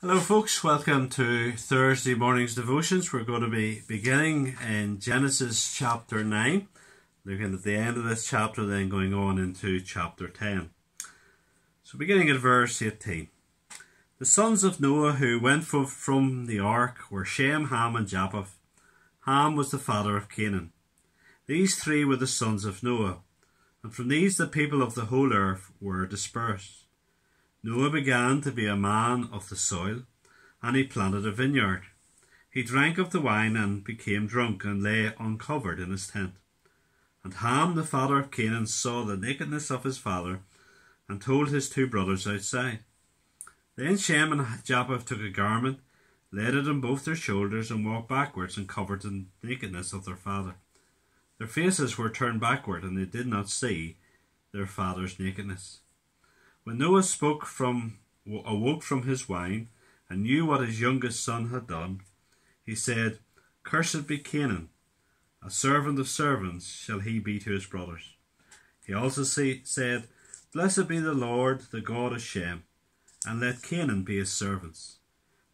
Hello folks, welcome to Thursday morning's devotions. We're going to be beginning in Genesis chapter 9, looking at the end of this chapter, then going on into chapter 10. So beginning at verse 18. The sons of Noah who went forth from the ark were Shem, Ham and Japheth. Ham was the father of Canaan. These three were the sons of Noah, and from these the people of the whole earth were dispersed. Noah began to be a man of the soil, and he planted a vineyard. He drank of the wine and became drunk, and lay uncovered in his tent. And Ham, the father of Canaan, saw the nakedness of his father, and told his two brothers outside. Then Shem and Japheth took a garment, laid it on both their shoulders, and walked backwards, and covered the nakedness of their father. Their faces were turned backward, and they did not see their father's nakedness. When Noah awoke from his wine, and knew what his youngest son had done, he said, Cursed be Canaan, a servant of servants shall he be to his brothers. He also said, Blessed be the Lord, the God of Shem, and let Canaan be his servants.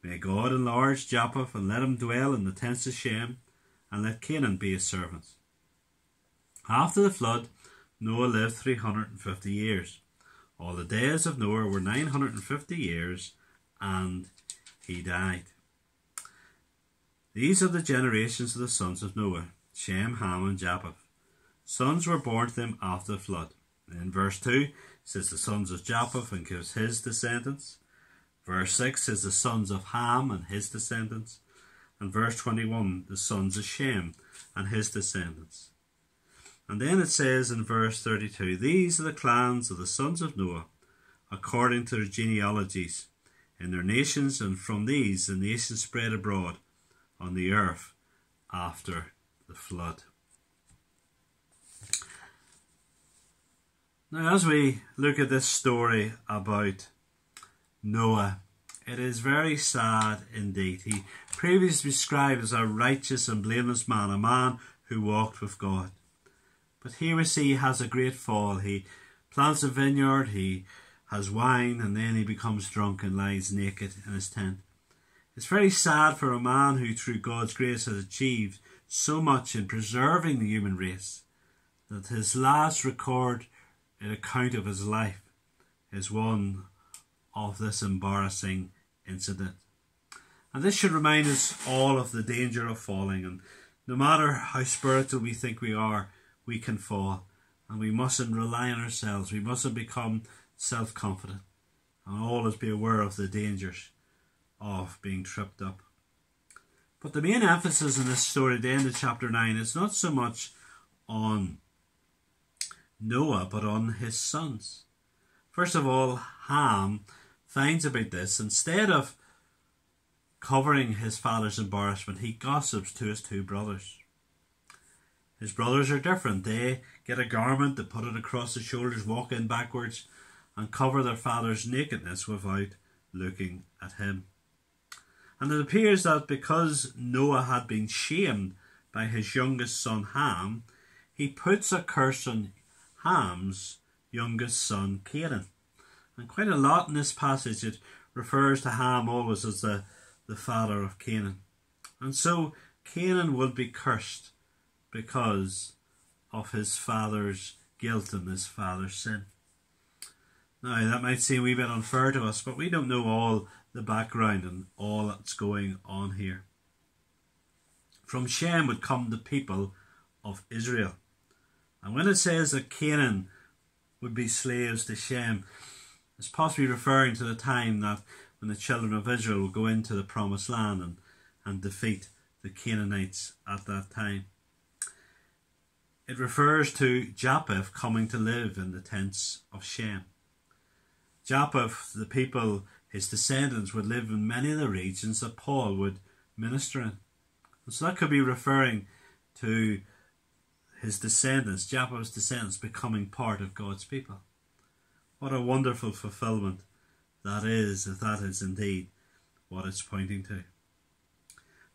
May God enlarge Japheth, and let him dwell in the tents of Shem, and let Canaan be his servants. After the flood, Noah lived 350 years. All the days of Noah were 950 years, and he died. These are the generations of the sons of Noah, Shem, Ham and Japheth. Sons were born to them after the flood. In verse 2 it says the sons of Japheth and gives his descendants. Verse 6 says the sons of Ham and his descendants. And verse 21 the sons of Shem and his descendants. And then it says in verse 32, These are the clans of the sons of Noah, according to their genealogies, in their nations, and from these the nations spread abroad on the earth after the flood. Now, as we look at this story about Noah, it is very sad indeed. He previously described as a righteous and blameless man, a man who walked with God. But here we see he has a great fall. He plants a vineyard, he has wine, and then he becomes drunk and lies naked in his tent. It's very sad for a man who through God's grace has achieved so much in preserving the human race, that his last recorded account of his life is one of this embarrassing incident. And this should remind us all of the danger of falling, and no matter how spiritual we think we are, we can fall, and we mustn't rely on ourselves. We mustn't become self-confident, and always be aware of the dangers of being tripped up. But the main emphasis in this story at the end of chapter 9 is not so much on Noah, but on his sons. First of all, Ham finds about this. Instead of covering his father's embarrassment, he gossips to his two brothers. His brothers are different. They get a garment, they put it across their shoulders, walk in backwards, and cover their father's nakedness without looking at him. And it appears that because Noah had been shamed by his youngest son Ham, he puts a curse on Ham's youngest son Canaan. And quite a lot in this passage it refers to Ham always as the father of Canaan. And so Canaan will be cursed because of his father's guilt and his father's sin. Now, that might seem a wee bit unfair to us, but we don't know all the background and all that's going on here. From Shem would come the people of Israel. And when it says that Canaan would be slaves to Shem, it's possibly referring to the time that when the children of Israel would go into the promised land and defeat the Canaanites at that time. It refers to Japheth coming to live in the tents of Shem. Japheth, the people, his descendants, would live in many of the regions that Paul would minister in. And so that could be referring to his descendants, Japheth's descendants, becoming part of God's people. What a wonderful fulfillment that is, if that is indeed what it's pointing to.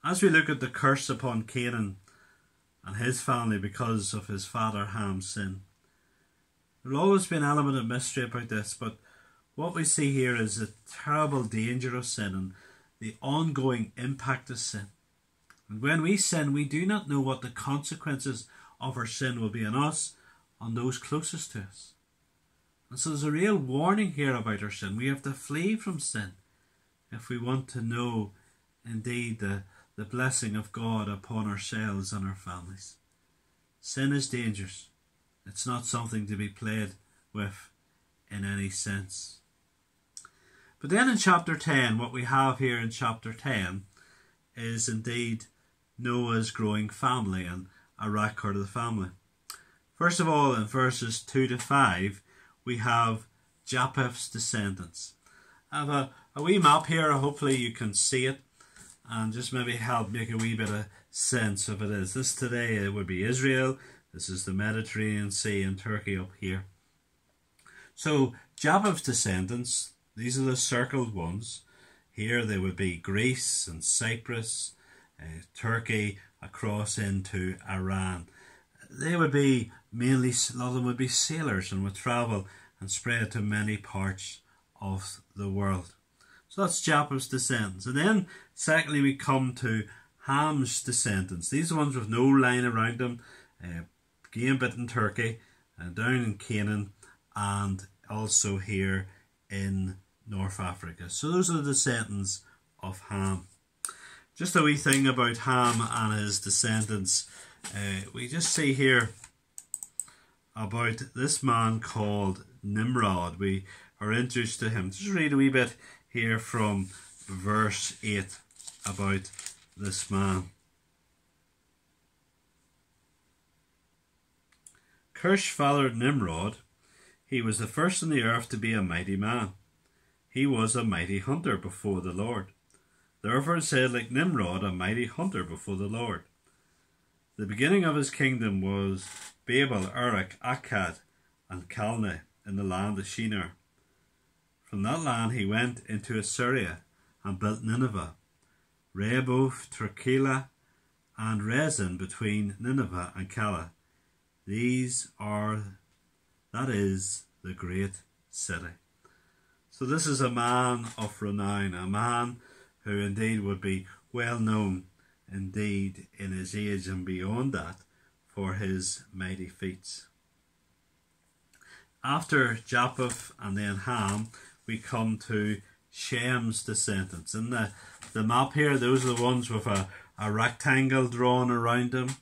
As we look at the curse upon Canaan and his family because of his father Ham's sin, there will always be an element of mystery about this, but what we see here is the terrible danger of sin and the ongoing impact of sin. And when we sin, we do not know what the consequences of our sin will be on us, on those closest to us. And so there's a real warning here about our sin. We have to flee from sin if we want to know indeed the blessing of God upon ourselves and our families. Sin is dangerous. It's not something to be played with in any sense. But then in chapter 10, what we have here in chapter 10 is indeed Noah's growing family and a record of the family. First of all, in verses 2 to 5, we have Japheth's descendants. I have a wee map here. Hopefully you can see it and just maybe help make a wee bit of sense of it is. This today it would be Israel. This is the Mediterranean Sea and Turkey up here. So Japheth's descendants, these are the circled ones. Here they would be Greece and Cyprus, Turkey across into Iran. They would be mainly, a lot of them would be sailors and would travel and spread to many parts of the world. So that's Japheth's descendants. And then secondly we come to Ham's descendants. These are the ones with no line around them, again bit in Turkey, down in Canaan, and also here in North Africa. So those are the descendants of Ham. Just a wee thing about Ham and his descendants. We just see here about this man called Nimrod. We are introduced to him. Just read a wee bit here from verse 8 about this man. Cush fathered Nimrod. He was the first on the earth to be a mighty man. He was a mighty hunter before the Lord. Therefore it said, like Nimrod, a mighty hunter before the Lord. The beginning of his kingdom was Babel, Uruk, Akkad, and Calneh in the land of Shinar. From that land he went into Assyria and built Nineveh, Rehoboth, Trachila, and Rezin between Nineveh and Calah. That is the great city. So this is a man of renown, a man who indeed would be well known indeed in his age and beyond that for his mighty feats. After Japheth and then Ham, we come to Shem's descendants. In the map here, those are the ones with a rectangle drawn around them.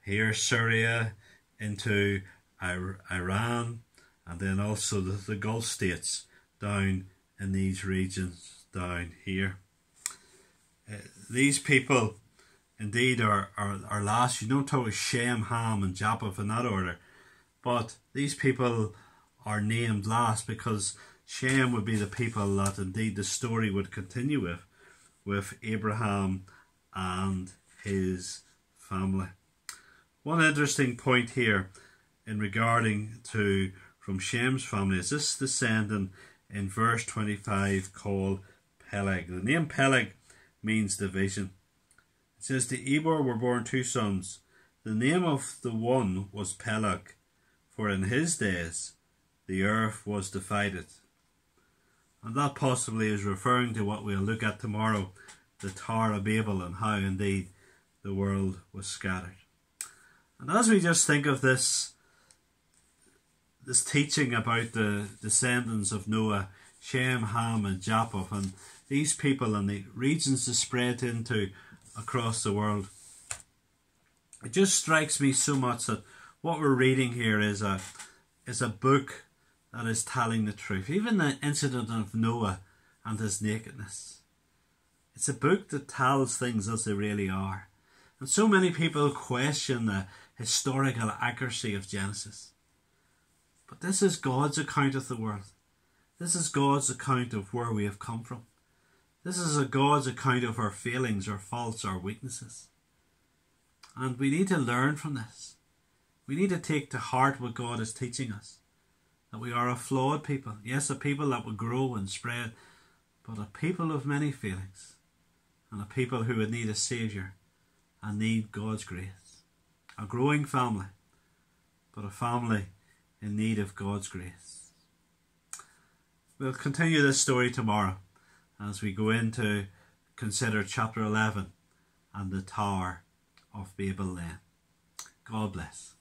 Here Syria into Iran, and then also the Gulf states down in these regions down here. These people indeed are last. You don't talk about Shem, Ham and Japheth in that order, but these people are named last because Shem would be the people that indeed the story would continue with Abraham and his family. One interesting point here in regarding to from Shem's family is this descendant in verse 25 called Peleg. The name Peleg means division. It says to Eber were born two sons. The name of the one was Peleg, for in his days the earth was divided. And that possibly is referring to what we'll look at tomorrow, the Tower of Babel, and how indeed the world was scattered. And as we just think of this teaching about the descendants of Noah, Shem, Ham and Japheth, and these people and the regions they spread into across the world, it just strikes me so much that what we're reading here is a book that is telling the truth. Even the incident of Noah and his nakedness. It's a book that tells things as they really are. And so many people question the historical accuracy of Genesis. But this is God's account of the world. This is God's account of where we have come from. This is God's account of our failings, our faults, our weaknesses. And we need to learn from this. We need to take to heart what God is teaching us. That we are a flawed people. Yes, a people that will grow and spread, but a people of many failings. And a people who would need a Saviour and need God's grace. A growing family, but a family in need of God's grace. we'll continue this story tomorrow as we go into consider chapter 11 and the Tower of Babel then. God bless.